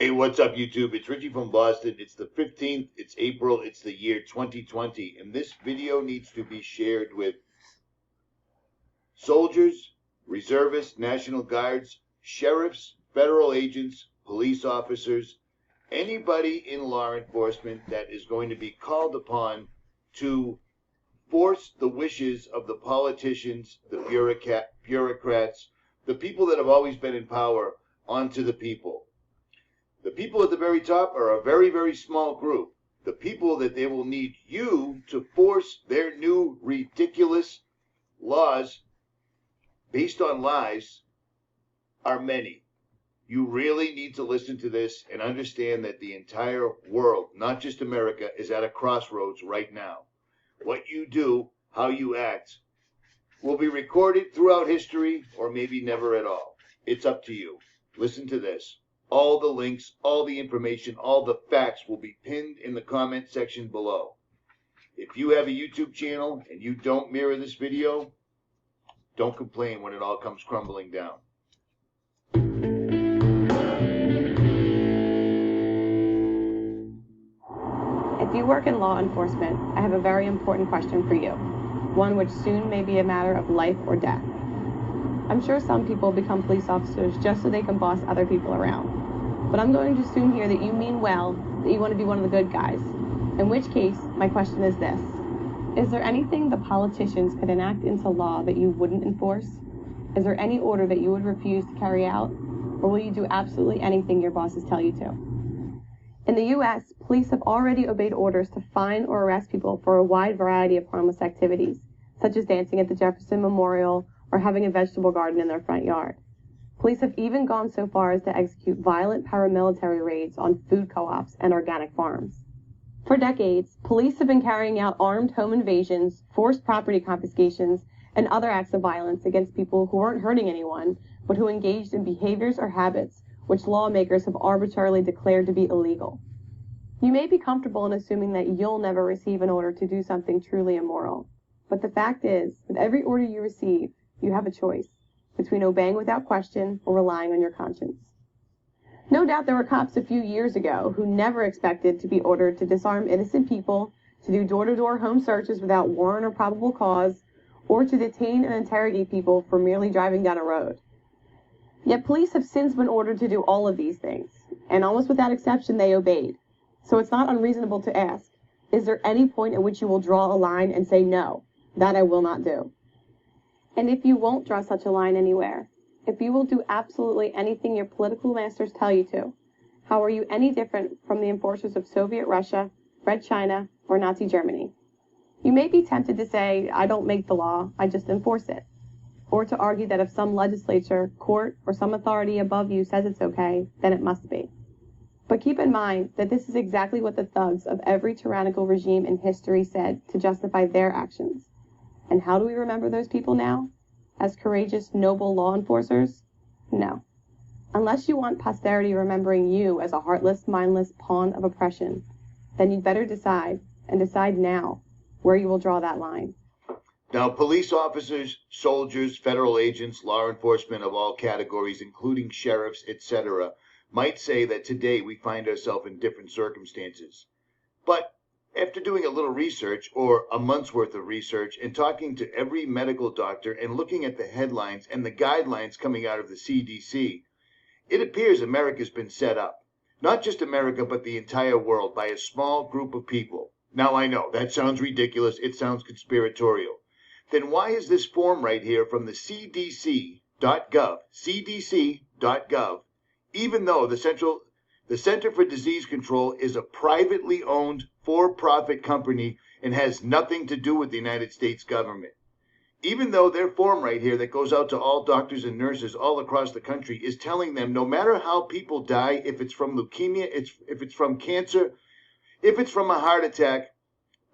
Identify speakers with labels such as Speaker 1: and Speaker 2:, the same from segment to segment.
Speaker 1: Hey, what's up, YouTube? It's Richie from Boston. It's the 15th, it's April, it's the year 2020, and this video needs to be shared with soldiers, reservists, National Guards, sheriffs, federal agents, police officers, anybody in law enforcement that is going to be called upon to force the wishes of the politicians, the bureaucrats, the people that have always been in power onto the people. The people at the very top are a very, very small group. The people that they will need you to force their new ridiculous laws based on lies are many. You really need to listen to this and understand that the entire world, not just America, is at a crossroads right now. What you do, how you act, will be recorded throughout history or maybe never at all. It's up to you. Listen to this. All the links, all the information, all the facts will be pinned in the comment section below. If you have a YouTube channel and you don't mirror this video, don't complain when it all comes crumbling down.
Speaker 2: If you work in law enforcement, I have a very important question for you, one which soon may be a matter of life or death. I'm sure some people become police officers just so they can boss other people around, but I'm going to assume here that you mean well, that you want to be one of the good guys, in which case, my question is this. Is there anything the politicians could enact into law that you wouldn't enforce? Is there any order that you would refuse to carry out, or will you do absolutely anything your bosses tell you to? In the U.S., police have already obeyed orders to fine or arrest people for a wide variety of harmless activities, such as dancing at the Jefferson Memorial or having a vegetable garden in their front yard. Police have even gone so far as to execute violent paramilitary raids on food co-ops and organic farms. For decades, police have been carrying out armed home invasions, forced property confiscations, and other acts of violence against people who weren't hurting anyone, but who engaged in behaviors or habits which lawmakers have arbitrarily declared to be illegal. You may be comfortable in assuming that you'll never receive an order to do something truly immoral, but the fact is, with every order you receive, you have a choice between obeying without question or relying on your conscience. No doubt there were cops a few years ago who never expected to be ordered to disarm innocent people, to do door-to-door home searches without warrant or probable cause, or to detain and interrogate people for merely driving down a road. Yet police have since been ordered to do all of these things, and almost without exception they obeyed. So it's not unreasonable to ask, is there any point at which you will draw a line and say, no, that I will not do? And if you won't draw such a line anywhere, if you will do absolutely anything your political masters tell you to, how are you any different from the enforcers of Soviet Russia, Red China, or Nazi Germany? You may be tempted to say, I don't make the law, I just enforce it. Or to argue that if some legislature, court, or some authority above you says it's okay, then it must be. But keep in mind that this is exactly what the thugs of every tyrannical regime in history said to justify their actions. And how do we remember those people now? As courageous, noble law enforcers? No. Unless you want posterity remembering you as a heartless, mindless pawn of oppression, then you'd better decide, and decide now, where you will draw that line.
Speaker 1: Now, police officers, soldiers, federal agents, law enforcement of all categories, including sheriffs, etc., might say that today we find ourselves in different circumstances. But after doing a little research, or a month's worth of research, and talking to every medical doctor and looking at the headlines and the guidelines coming out of the CDC, it appears America's been set up. Not just America, but the entire world, by a small group of people. Now, I know, that sounds ridiculous. It sounds conspiratorial. Then why is this form right here from the cdc.gov, even though the Center for Disease Control is a privately owned, for-profit company and has nothing to do with the United States government? Even though their form right here that goes out to all doctors and nurses all across the country is telling them no matter how people die, if it's from leukemia, if it's from cancer, if it's from a heart attack,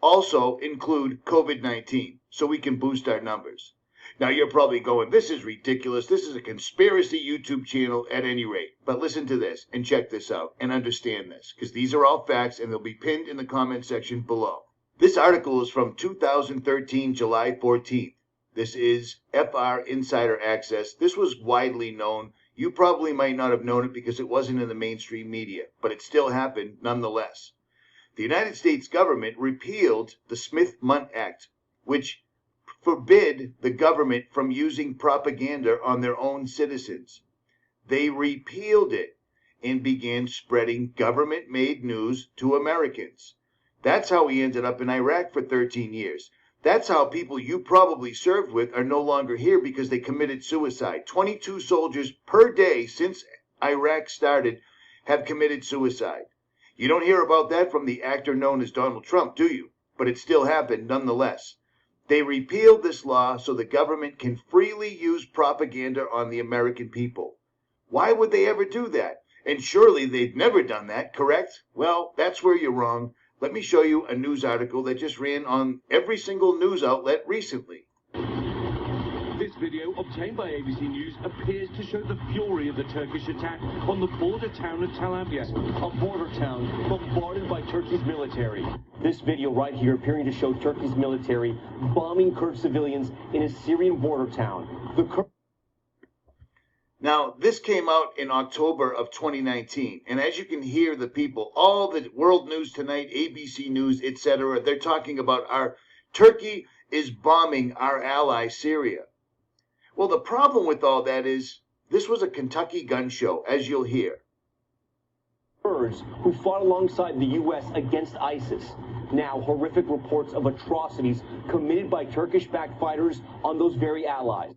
Speaker 1: also include COVID-19 so we can boost our numbers. Now you're probably going, this is ridiculous. This is a conspiracy YouTube channel at any rate. But listen to this and check this out and understand this, because these are all facts and they'll be pinned in the comment section below. This article is from 2013, July 14th. This is FR Insider Access. This was widely known You probably might not have known it because it wasn't in the mainstream media, but it still happened nonetheless. The United States government repealed the Smith-Mundt Act, which forbid the government from using propaganda on their own citizens. They repealed it and began spreading government-made news to Americans. That's how we ended up in Iraq for 13 years. That's how people you probably served with are no longer here because they committed suicide. 22 soldiers per day since Iraq started have committed suicide. You don't hear about that from the actor known as Donald Trump, do you? But it still happened nonetheless. They repealed this law so the government can freely use propaganda on the American people. Why would they ever do that? And surely they've never done that, correct? Well, that's where you're wrong. Let me show you a news article that just ran on every single news outlet recently.
Speaker 3: This video, obtained by ABC News, appears to show the fury of the Turkish attack on the border town of Tel Abyad, a border town bombarded by Turkey's military. This video right here appearing to show Turkey's military bombing Kurd civilians in a Syrian border town.
Speaker 1: Now, this came out in October of 2019, and as you can hear the people, all the World News Tonight, ABC News, etc., they're talking about Turkey is bombing our ally Syria. Well, the problem with all that is this was a Kentucky gun show, as you'll hear.
Speaker 3: Kurds who fought alongside the U.S. against ISIS. Now, horrific reports of atrocities committed by Turkish-backed fighters on those very allies.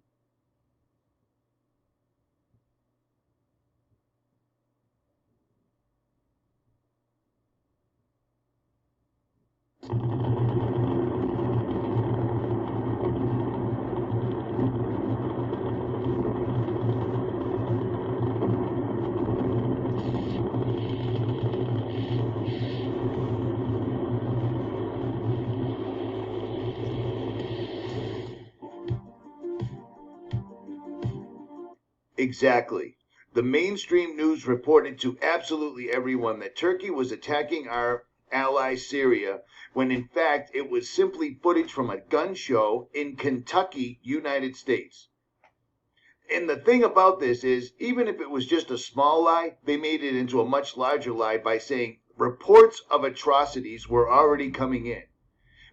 Speaker 1: Exactly. The mainstream news reported to absolutely everyone that Turkey was attacking our ally Syria, when in fact it was simply footage from a gun show in Kentucky, United States. And the thing about this is, even if it was just a small lie, they made it into a much larger lie by saying reports of atrocities were already coming in.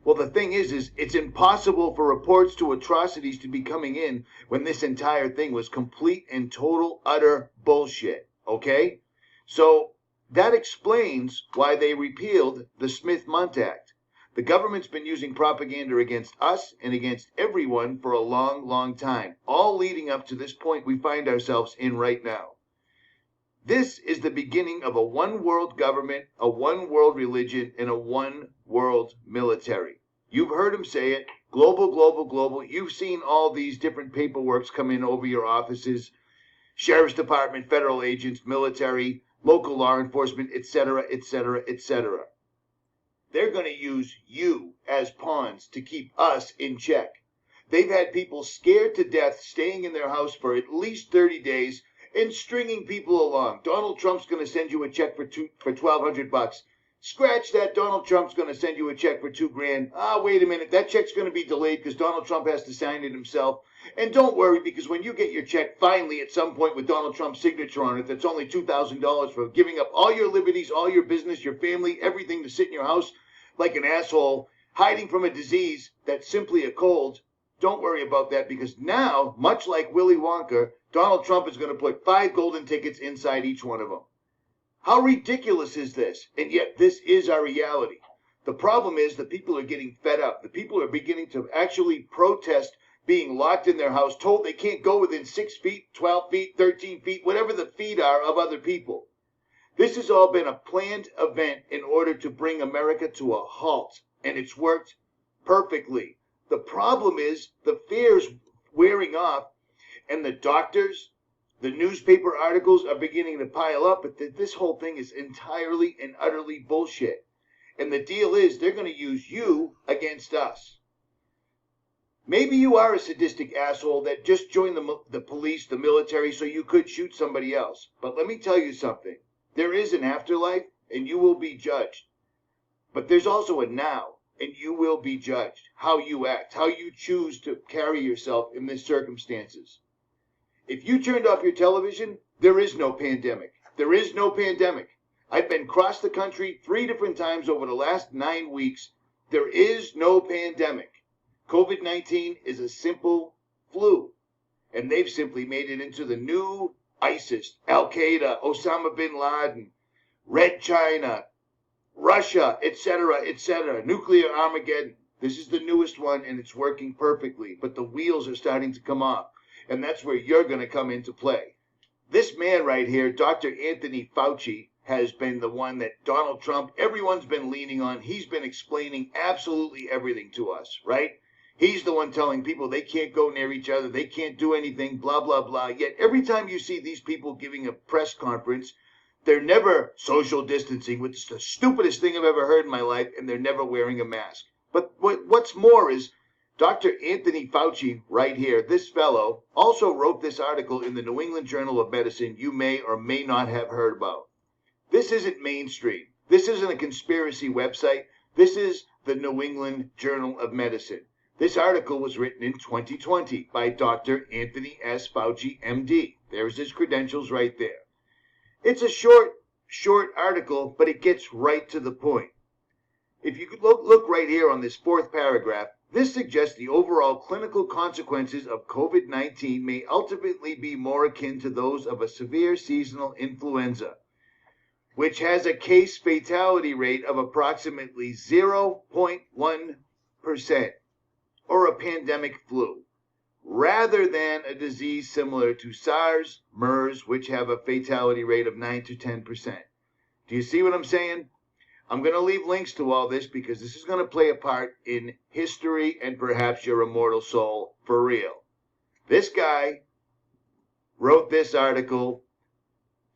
Speaker 1: Well, the thing is it's impossible for reports to atrocities to be coming in when this entire thing was complete and total, utter bullshit, okay? So that explains why they repealed the Smith-Mundt Act. The government's been using propaganda against us and against everyone for a long, long time, all leading up to this point we find ourselves in right now. This is the beginning of a one-world government, a one-world religion, and a one-world military. You've heard him say it, global, global, global. You've seen all these different paperworks come in over your offices, sheriff's department, federal agents, military, local law enforcement, etc., etc., etc. They're going to use you as pawns to keep us in check. They've had people scared to death staying in their house for at least 30 days and stringing people along. Donald Trump's going to send you a check for $1,200. Scratch that. Donald Trump's going to send you a check for $2,000. Wait a minute. That check's going to be delayed because Donald Trump has to sign it himself. And don't worry, because when you get your check finally at some point with Donald Trump's signature on it, that's only $2,000 for giving up all your liberties, all your business, your family, everything to sit in your house like an asshole, hiding from a disease that's simply a cold. Don't worry about that, because now, much like Willy Wonka, Donald Trump is going to put 5 golden tickets inside each one of them. How ridiculous is this? And yet this is our reality. The problem is the people are getting fed up. The people are beginning to actually protest being locked in their house, told they can't go within 6 feet, 12 feet, 13 feet, whatever the feet are of other people. This has all been a planned event in order to bring America to a halt, and it's worked perfectly. The problem is the fear is wearing off, and the doctors, the newspaper articles are beginning to pile up, but this whole thing is entirely and utterly bullshit. And the deal is they're going to use you against us. Maybe you are a sadistic asshole that just joined the police, the military, so you could shoot somebody else. But let me tell you something. There is an afterlife, and you will be judged. But there's also a now, and you will be judged. How you act, how you choose to carry yourself in these circumstances. If you turned off your television, there is no pandemic. There is no pandemic. I've been across the country 3 different times over the last 9 weeks. There is no pandemic. COVID-19 is a simple flu. And they've simply made it into the new ISIS, Al-Qaeda, Osama bin Laden, Red China, Russia, etc., nuclear Armageddon. This is the newest one, and it's working perfectly. But the wheels are starting to come off, and that's where you're going to come into play. This man right here, Dr. Anthony Fauci, has been the one that Donald Trump, everyone's been leaning on. He's been explaining absolutely everything to us, right? He's the one telling people they can't go near each other, they can't do anything, blah, blah, blah. Yet every time you see these people giving a press conference, they're never social distancing, which is the stupidest thing I've ever heard in my life, and they're never wearing a mask. But what's more is Dr. Anthony Fauci right here, this fellow, also wrote this article in the New England Journal of Medicine you may or may not have heard about. This isn't mainstream. This isn't a conspiracy website. This is the New England Journal of Medicine. This article was written in 2020 by Dr. Anthony S. Fauci, MD. There's his credentials right there. It's a short article, but it gets right to the point. If you could look right here on this 4th paragraph, this suggests the overall clinical consequences of COVID-19 may ultimately be more akin to those of a severe seasonal influenza, which has a case fatality rate of approximately 0.1%, or a pandemic flu, rather than a disease similar to SARS, MERS, which have a fatality rate of 9 to 10%. Do you see what I'm saying? I'm going to leave links to all this because this is going to play a part in history and perhaps your immortal soul for real. This guy wrote this article.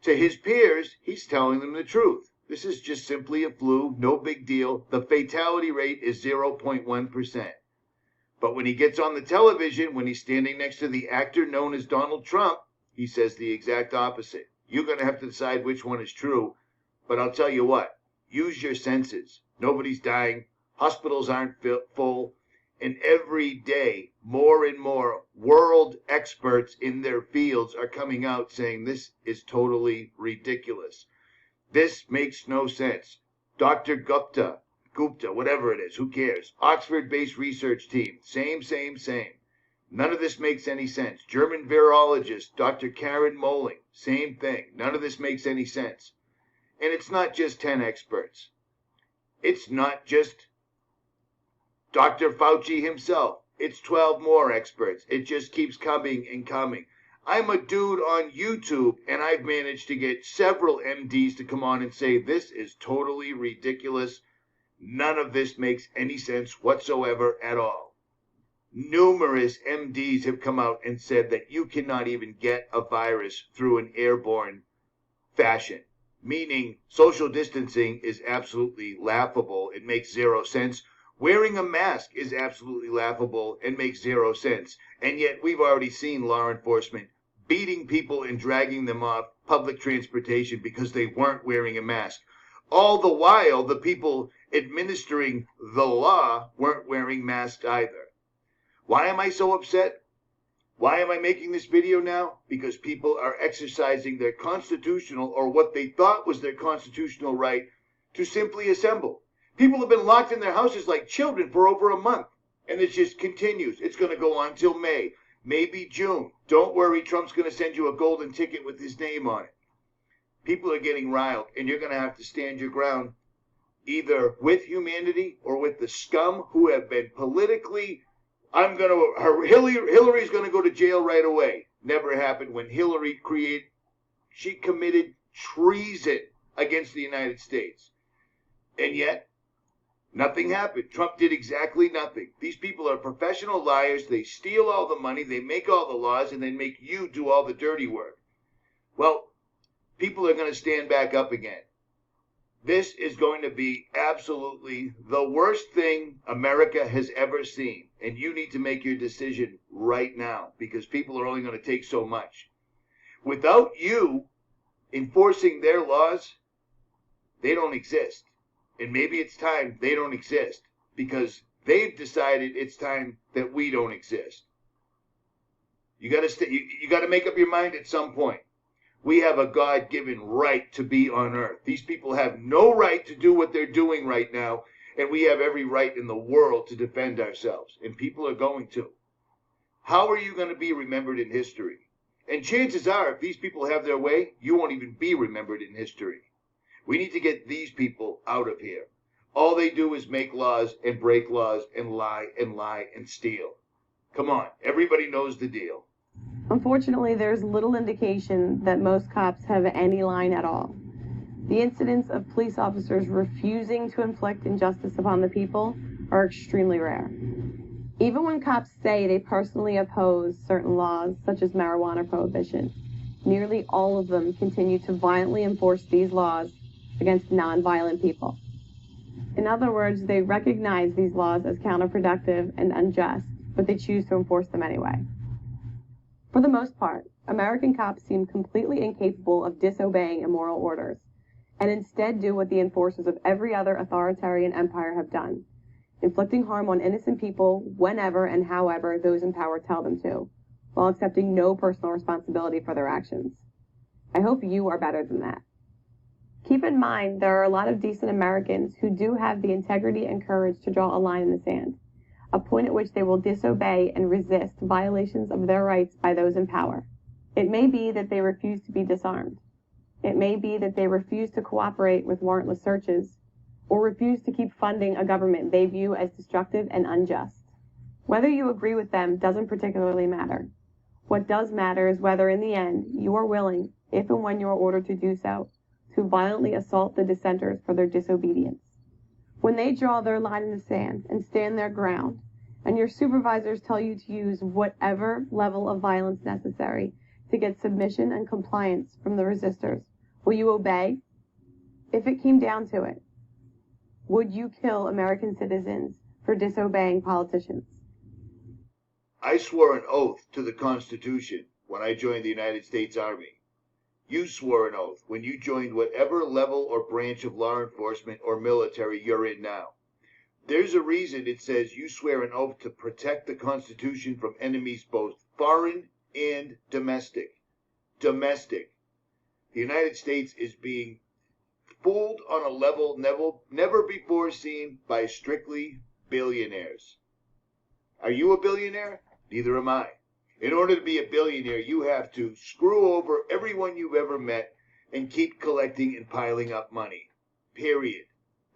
Speaker 1: To his peers, he's telling them the truth. This is just simply a flu, no big deal. The fatality rate is 0.1%. But when he gets on the television, when he's standing next to the actor known as Donald Trump, he says the exact opposite. You're going to have to decide which one is true. But I'll tell you what, use your senses. Nobody's dying. Hospitals aren't full. And every day, more and more world experts in their fields are coming out saying this is totally ridiculous. This makes no sense. Dr. Gupta, whatever it is, who cares? Oxford-based research team, same. None of this makes any sense. German virologist, Dr. Karen Moling, same thing. None of this makes any sense. And it's not just 10 experts. It's not just Dr. Fauci himself. It's 12 more experts. It just keeps coming and coming. I'm a dude on YouTube, and I've managed to get several MDs to come on and say, this is totally ridiculous. None of this makes any sense whatsoever at all. Numerous MDs have come out and said that you cannot even get a virus through an airborne fashion, meaning social distancing is absolutely laughable. It makes zero sense. Wearing a mask is absolutely laughable and makes zero sense. And yet we've already seen law enforcement beating people and dragging them off public transportation because they weren't wearing a mask. All the while, the people administering the law weren't wearing masks either. Why am I so upset? Why am I making this video now? Because people are exercising their constitutional, or what they thought was their constitutional right, to simply assemble. People have been locked in their houses like children for over a month, and it just continues. It's going to go on till May, maybe June. Don't worry, Trump's going to send you a golden ticket with his name on it. People are getting riled, and you're going to have to stand your ground, either with humanity or with the scum who have been politically, Hillary's going to go to jail right away. Never happened when Hillary she committed treason against the United States. And yet, nothing happened. Trump did exactly nothing. These people are professional liars. They steal all the money. They make all the laws, and then make you do all the dirty work. Well, people are going to stand back up again. This is going to be absolutely the worst thing America has ever seen. And you need to make your decision right now, because people are only going to take so much. Without you enforcing their laws, they don't exist. And maybe it's time they don't exist, because they've decided it's time that we don't exist. You got to you got to make up your mind at some point. We have a God-given right to be on earth. These people have no right to do what they're doing right now, and we have every right in the world to defend ourselves, and people are going to. How are you going to be remembered in history? And chances are, if these people have their way, you won't even be remembered in history. We need to get these people out of here. All they do is make laws and break laws and lie and steal. Come on, everybody knows the deal.
Speaker 2: Unfortunately, there's little indication that most cops have any line at all. The incidents of police officers refusing to inflict injustice upon the people are extremely rare. Even when cops say they personally oppose certain laws, such as marijuana prohibition, nearly all of them continue to violently enforce these laws against non-violent people. In other words, they recognize these laws as counterproductive and unjust, but they choose to enforce them anyway. For the most part, American cops seem completely incapable of disobeying immoral orders, and instead do what the enforcers of every other authoritarian empire have done, inflicting harm on innocent people whenever and however those in power tell them to, while accepting no personal responsibility for their actions. I hope you are better than that. Keep in mind, there are a lot of decent Americans who do have the integrity and courage to draw a line in the sand, a point at which they will disobey and resist violations of their rights by those in power. It may be that they refuse to be disarmed. It may be that they refuse to cooperate with warrantless searches, or refuse to keep funding a government they view as destructive and unjust. Whether you agree with them doesn't particularly matter. What does matter is whether in the end you are willing, if and when you are ordered to do so, to violently assault the dissenters for their disobedience. When they draw their line in the sand and stand their ground, and your supervisors tell you to use whatever level of violence necessary to get submission and compliance from the resistors, will you obey? If it came down to it, would you kill American citizens for disobeying politicians?
Speaker 1: I swore an oath to the Constitution when I joined the United States Army. You swore an oath when you joined whatever level or branch of law enforcement or military you're in now. There's a reason it says you swear an oath to protect the Constitution from enemies both foreign and domestic. Domestic. The United States is being fooled on a level never before seen by strictly billionaires. Are you a billionaire? Neither am I. In order to be a billionaire, you have to screw over everyone you've ever met and keep collecting and piling up money. Period.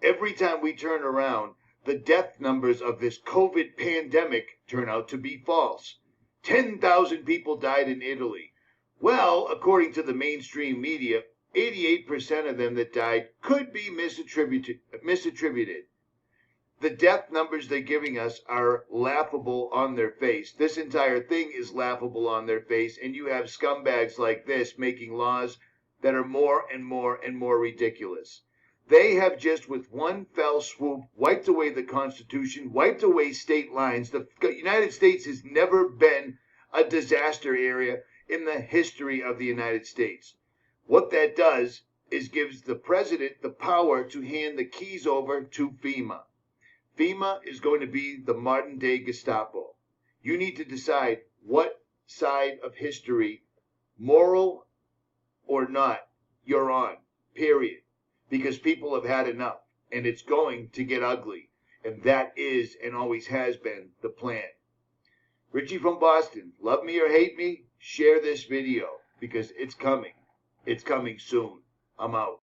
Speaker 1: Every time we turn around, the death numbers of this COVID pandemic turn out to be false. 10,000 people died in Italy. Well, according to the mainstream media, 88% of them that died could be misattributed. The death numbers they're giving us are laughable on their face. This entire thing is laughable on their face, and you have scumbags like this making laws that are more and more and more ridiculous. They have just with one fell swoop wiped away the Constitution, wiped away state lines. The United States has never been a disaster area in the history of the United States. What that does is gives the president the power to hand the keys over to FEMA. FEMA is going to be the modern day Gestapo. You need to decide what side of history, moral or not, you're on, period. Because people have had enough, and it's going to get ugly. And that is and always has been the plan. Richie from Boston, love me or hate me, share this video because it's coming. It's coming soon. I'm out.